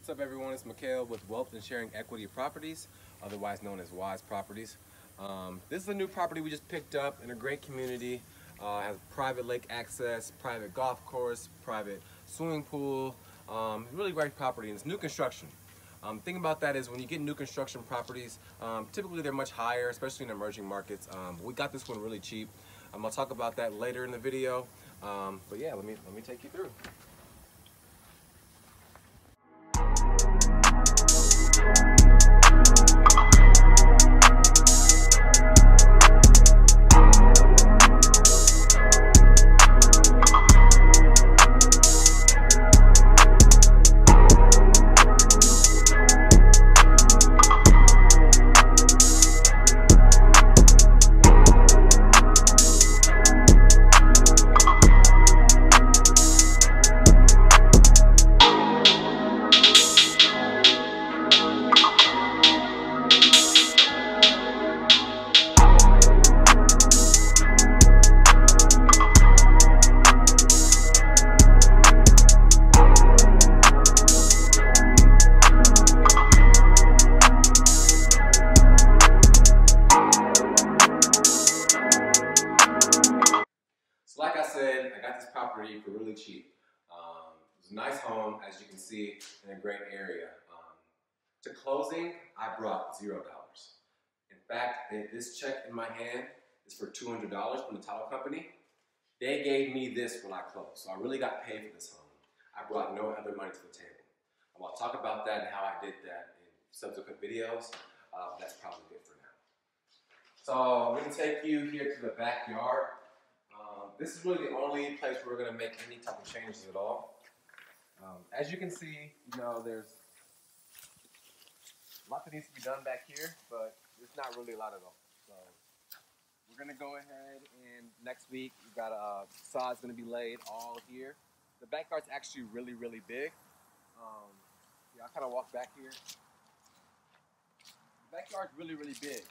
What's up, everyone? It's Mikhail with Wealth and Sharing Equity Properties, otherwise known as Wise Properties. This is a new property we just picked up in a great community. Has private lake access, private golf course, private swimming pool. Really great property, and it's new construction. The thing about that is when you get new construction properties, typically they're much higher, especially in emerging markets. We got this one really cheap. I'll talk about that later in the video. But yeah, let me take you through. Like I said, I got this property for really cheap. It's a nice home, as you can see, in a great area. To closing, I brought $0. In fact, this check in my hand is for $200 from the title company. They gave me this when I closed, so I really got paid for this home. I brought no other money to the table. I'll talk about that and how I did that in subsequent videos. That's probably good for now. So I'm going to take you here to the backyard. This is really the only place where we're going to make any type of changes at all. As you can see, there's a lot that needs to be done back here, but there's not really a lot at all. So we're going to go ahead and next week, we've got sod's going to be laid all here. The backyard's actually really, really big. I'll kind of walk back here. The backyard's really, really big.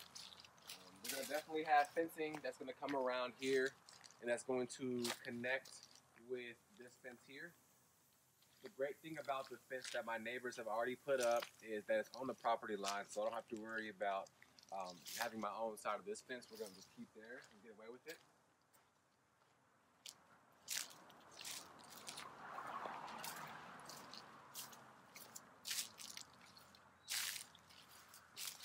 We're going to definitely have fencing that's going to come around here, and that's going to connect with this fence here. The great thing about the fence that my neighbors have already put up is that it's on the property line, so I don't have to worry about having my own side of this fence. We're going to just keep there and get away with it.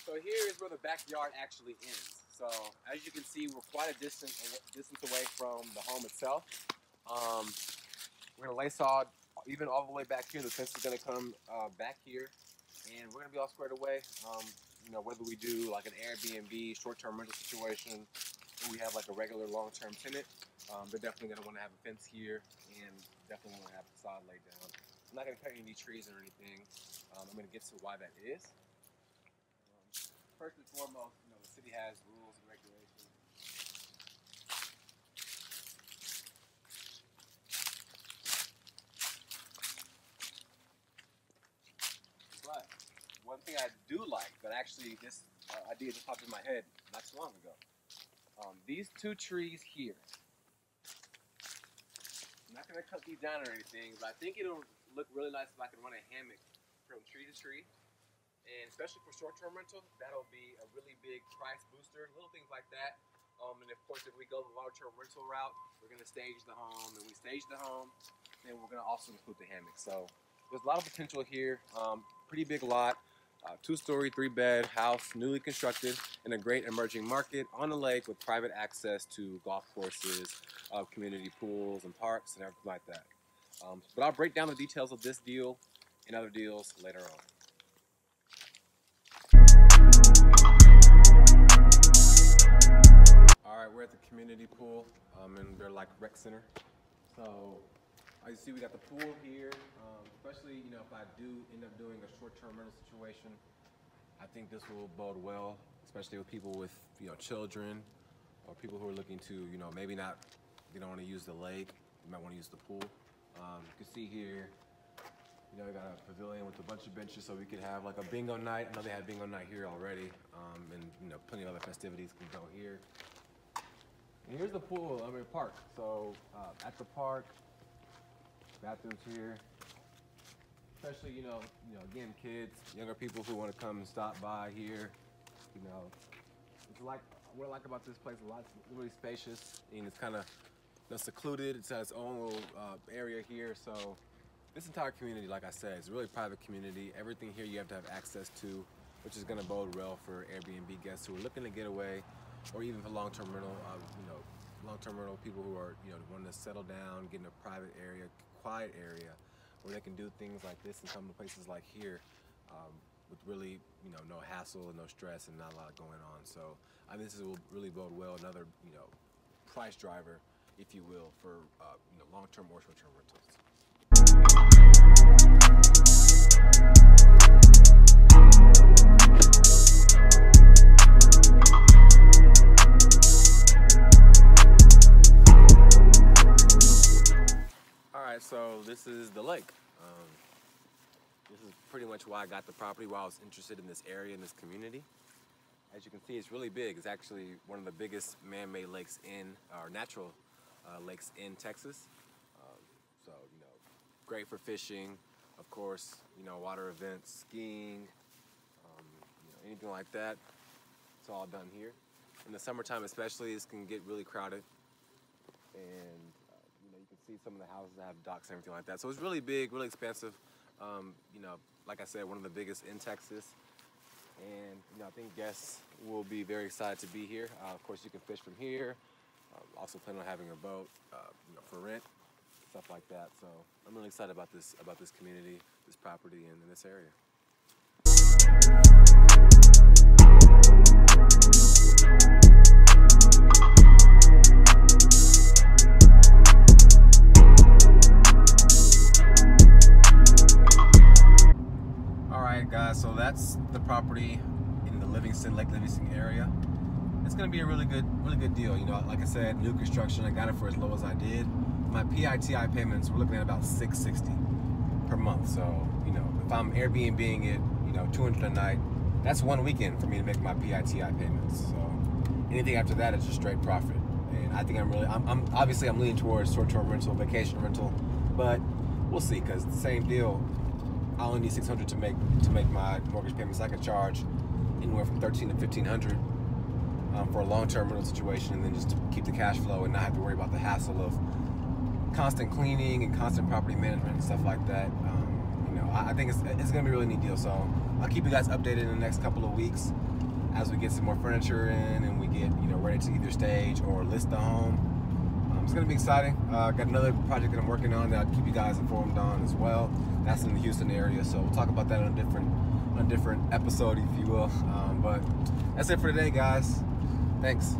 So here is where the backyard actually ends. So as you can see, we're quite a distance away from the home itself. We're going to lay sod even all the way back here. The fence is going to come back here, and we're going to be all squared away. Whether we do like an Airbnb, short-term rental situation, or we have like a regular long-term tenant, they're definitely going to want to have a fence here, and definitely want to have the sod laid down. I'm not going to cut any trees or anything. I'm going to get to why that is. First and foremost, the city has rules and regulations. But one thing I do like, that actually this idea just popped in my head not too long ago. These two trees here. I'm not going to cut these down or anything, but I think it'll look really nice if I can run a hammock from tree to tree. And especially for short-term rental, that'll be a really big price booster, little things like that. And of course, if we go the long-term rental route, we're going to stage the home, and we stage the home, then we're going to also include the hammock. So there's a lot of potential here. Pretty big lot, 2-story, 3-bed house, newly constructed in a great emerging market on a lake with private access to golf courses, community pools and parks and everything like that. But I'll break down the details of this deal and other deals later on. Alright, we're at the community pool in their rec center. So as you see, we got the pool here. Especially, if I do end up doing a short-term rental situation, I think this will bode well, especially with people with children, or people who are looking to maybe not, they don't want to use the lake, you might want to use the pool. You can see here, we got a pavilion with a bunch of benches, so we could have like a bingo night. I know they had bingo night here already, and plenty of other festivities can go here. And here's the pool, park. So at the park, bathrooms here. especially again, kids, younger people who want to come and stop by here. It's like what I like about this place. A lot, it's really spacious, and it's kind of secluded. It's got its own little area here. So this entire community, like I said, is a really private community. Everything here you have to have access to, which is going to bode well for Airbnb guests who are looking to get away, or even for long-term rental. Long-term rental people who are wanting to settle down, get in a private area, quiet area, where they can do things like this and come to places like here with really no hassle and no stress and not a lot going on. So I mean, this will really bode well. Another price driver, if you will, for long-term or short-term rentals. All right, so this is the lake. This is pretty much why I got the property, why I was interested in this area, in this community. As you can see, it's really big. It's actually one of the biggest man-made lakes or natural lakes in Texas. So, great for fishing, of course, water events, skiing, anything like that. It's all done here. In the summertime especially, this can get really crowded. And, you can see some of the houses that have docks and everything like that. So it's really big, really expansive. Like I said, one of the biggest in Texas. And, I think guests will be very excited to be here. Of course, you can fish from here. Also plan on having a boat, for rent, stuff like that. So I'm really excited about this community, this property, and in this area. All right, guys. So that's the property in the Lake Livingston area. It's gonna be a really good deal. Like I said, new construction. I got it for as low as I did. My PITI payments, we're looking at about $660 per month. So, if I'm Airbnb-ing it, $200 a night, that's one weekend for me to make my PITI payments. So anything after that is just straight profit. And I think I'm obviously leaning towards short-term rental, vacation rental, but we'll see, because the same deal, I only need $600 to make my mortgage payments. I can charge anywhere from $1,300 to $1,500 for a long-term rental situation, and then just to keep the cash flow and not have to worry about the hassle of constant cleaning and constant property management and stuff like that. I think it's gonna be a really neat deal. So I'll keep you guys updated in the next couple of weeks as we get some more furniture in and we get ready to either stage or list the home. It's gonna be exciting. Got another project that I'm working on that I'll keep you guys informed on as well. That's in the Houston area, so we'll talk about that on a different episode, if you will. But that's it for today, guys. Thanks.